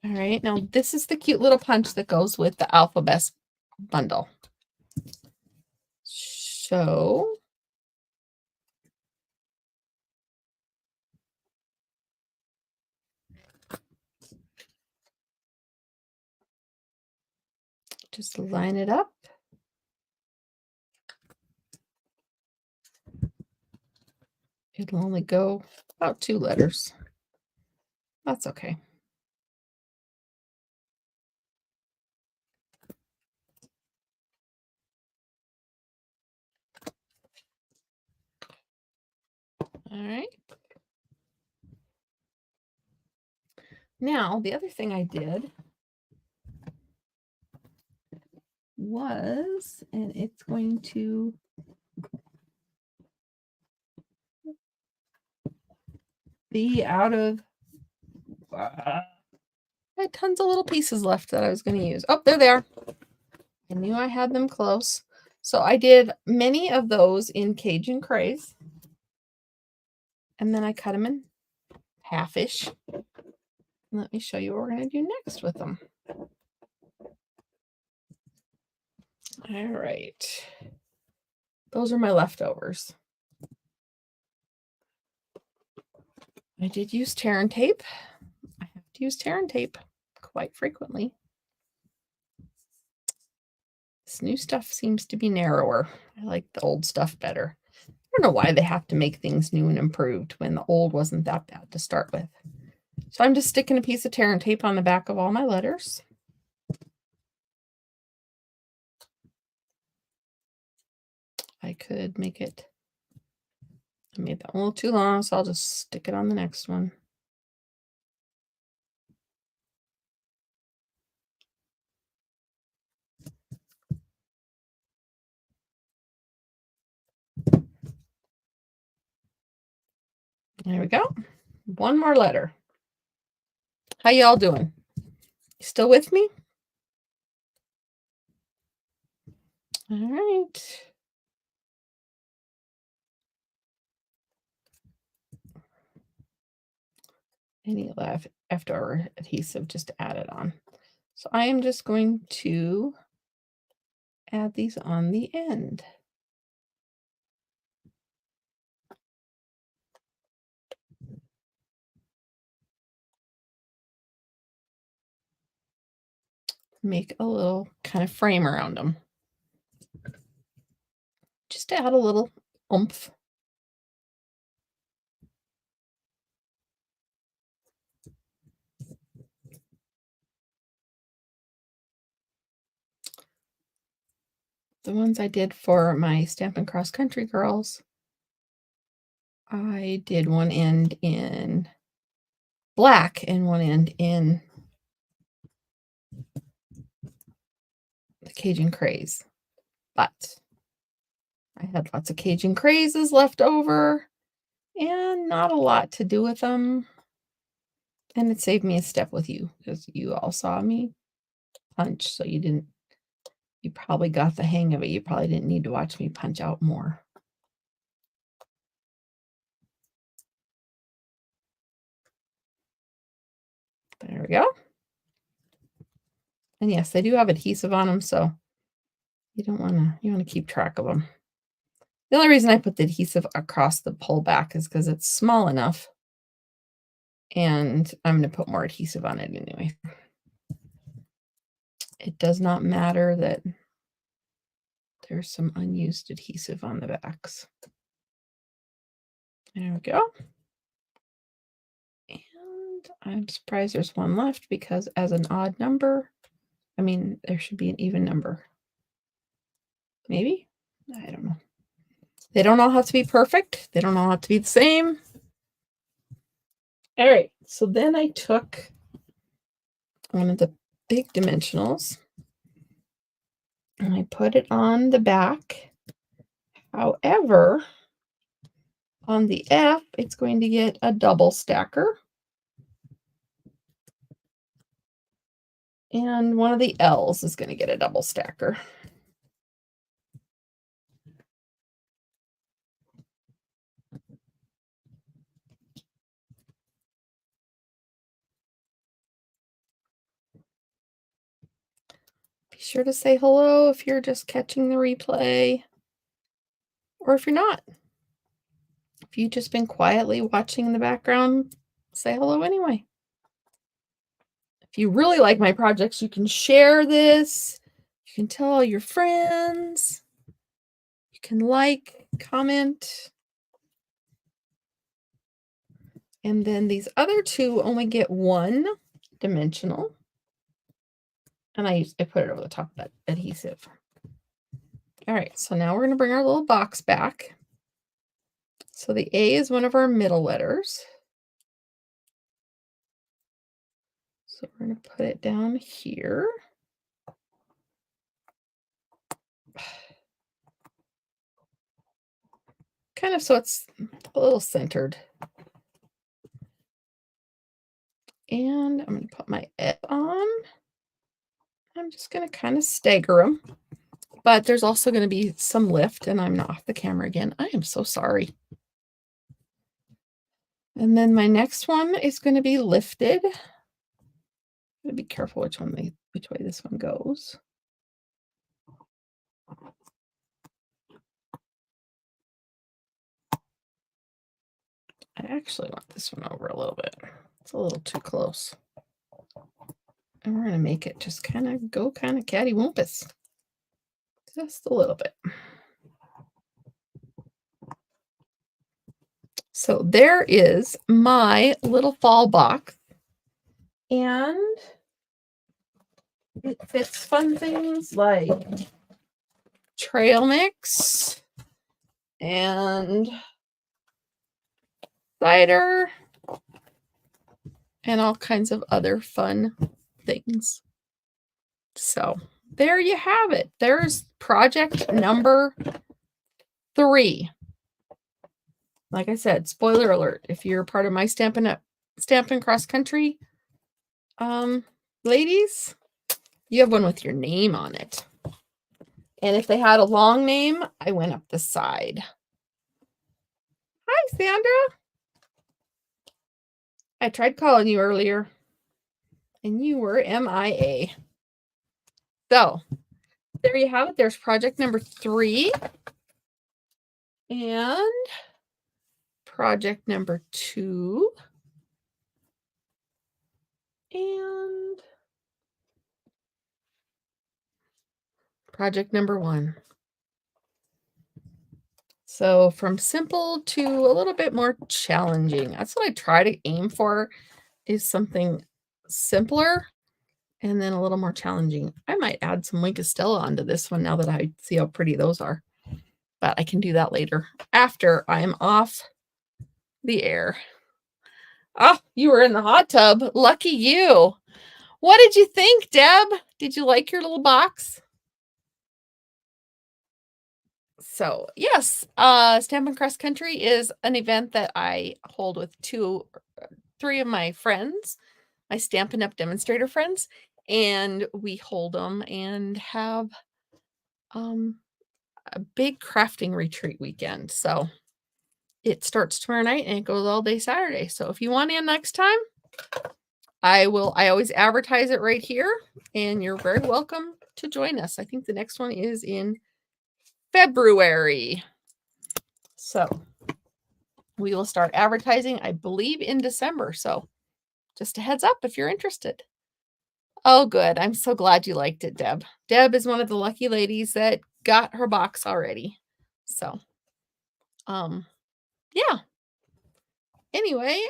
All right, now this is the cute little punch that goes with the alphabet bundle. So just line it up. It'll only go about 2 letters. That's okay. All right. Now, the other thing I did was, and it's going to be out of, I had tons of little pieces left that I was going to use. Oh, there they are. I knew I had them close. So I did many of those in Cajun Craze. And then I cut them in half-ish. Let me show you what we're going to do next with them. All right. Those are my leftovers. I did use tear and tape. I have to use tear and tape quite frequently. This new stuff seems to be narrower. I like the old stuff better. I don't know why they have to make things new and improved when the old wasn't that bad to start with. So I'm just sticking a piece of tear and tape on the back of all my letters. I could make it, I made that one a little too long, so I'll just stick it on the next one. There we go. One more letter. How y'all doing? You still with me? All right. Any leftover adhesive just to add it on. So I am just going to add these on the end. Make a little kind of frame around them. Just to add a little oomph. The ones I did for my Stampin' Cross Country girls I did one end in black and one end in the Cajun Craze, but I had lots of Cajun Crazes left over and not a lot to do with them. And it saved me a step with you because you all saw me punch, so you probably got the hang of it. You probably didn't need to watch me punch out more. There we go. And yes, they do have adhesive on them, so you want to keep track of them. The only reason I put the adhesive across the pull back is because it's small enough, and I'm going to put more adhesive on it anyway. It does not matter that there's some unused adhesive on the backs. There we go. And I'm surprised there's one left because as an odd number, I mean, there should be an even number. Maybe? I don't know. They don't all have to be perfect. They don't all have to be the same. All right. So then I took one of the big dimensionals and I put it on the back. However, on the F, it's going to get a double stacker. And one of the L's is going to get a double stacker. Be sure to say hello if you're just catching the replay, or if you're not. If you've just been quietly watching in the background, say hello anyway. If you really like my projects, you can share this. You can tell all your friends. You can like, comment. And then these other two only get one dimensional. And I put it over the top of that adhesive. All right, so now we're going to bring our little box back. So the A is one of our middle letters. So we're going to put it down here. Kind of so it's a little centered. And I'm going to put my F on. I'm just going to kind of stagger them. But there's also going to be some lift, and I'm not off the camera again. I am so sorry. And then my next one is going to be lifted. I'm going to be careful which way this one goes. I actually want this one over a little bit. It's a little too close. And we're going to make it just kind of go kind of cattywampus. Just a little bit. So there is my little fall box. And it fits fun things like trail mix and cider and all kinds of other fun things. So there you have it. There's project number 3. Like I said, spoiler alert, if you're part of my Stampin' Cross Country ladies, you have one with your name on it. And if they had a long name, I went up the side. Hi, Sandra. I tried calling you earlier, and you were MIA. So, there you have it. There's project number 3. And project number 2. And project number 1. So from simple to a little bit more challenging. That's what I try to aim for, is something simpler and then a little more challenging. I might add some Wink of Stella onto this one now that I see how pretty those are. But I can do that later after I'm off The air. Oh, you were in the hot tub. Lucky you. What did you think, Deb? Did you like your little box? So, yes, Stampin' Cross Country is an event that I hold with 3 of my friends, my Stampin' Up! Demonstrator friends, and we hold them and have, um, a big crafting retreat weekend. So, it starts tomorrow night and it goes all day Saturday. So, if you want in next time, I always advertise it right here, and you're very welcome to join us. I think the next one is in February. So, we will start advertising, I believe, in December. So, just a heads up if you're interested. Oh, good. I'm so glad you liked it, Deb. Deb is one of the lucky ladies that got her box already. So, um, yeah. Anyway,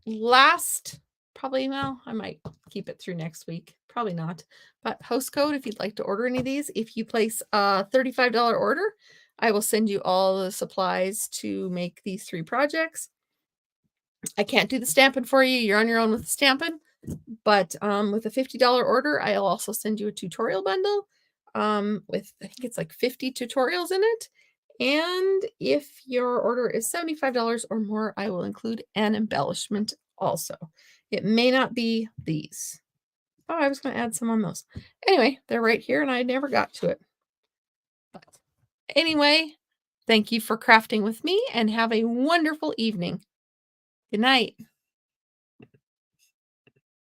last probably well, I might keep it through next week. Probably not. But host code if you'd like to order any of these. If you place a $35 order, I will send you all the supplies to make these 3 projects. I can't do the stamping for you. You're on your own with the stamping. But with a $50 order, I'll also send you a tutorial bundle with I think it's like 50 tutorials in it. And if your order is $75 or more, I will include an embellishment also. It may not be these. Oh, I was going to add some on those. Anyway, they're right here and I never got to it. But anyway, thank you for crafting with me and have a wonderful evening. Good night.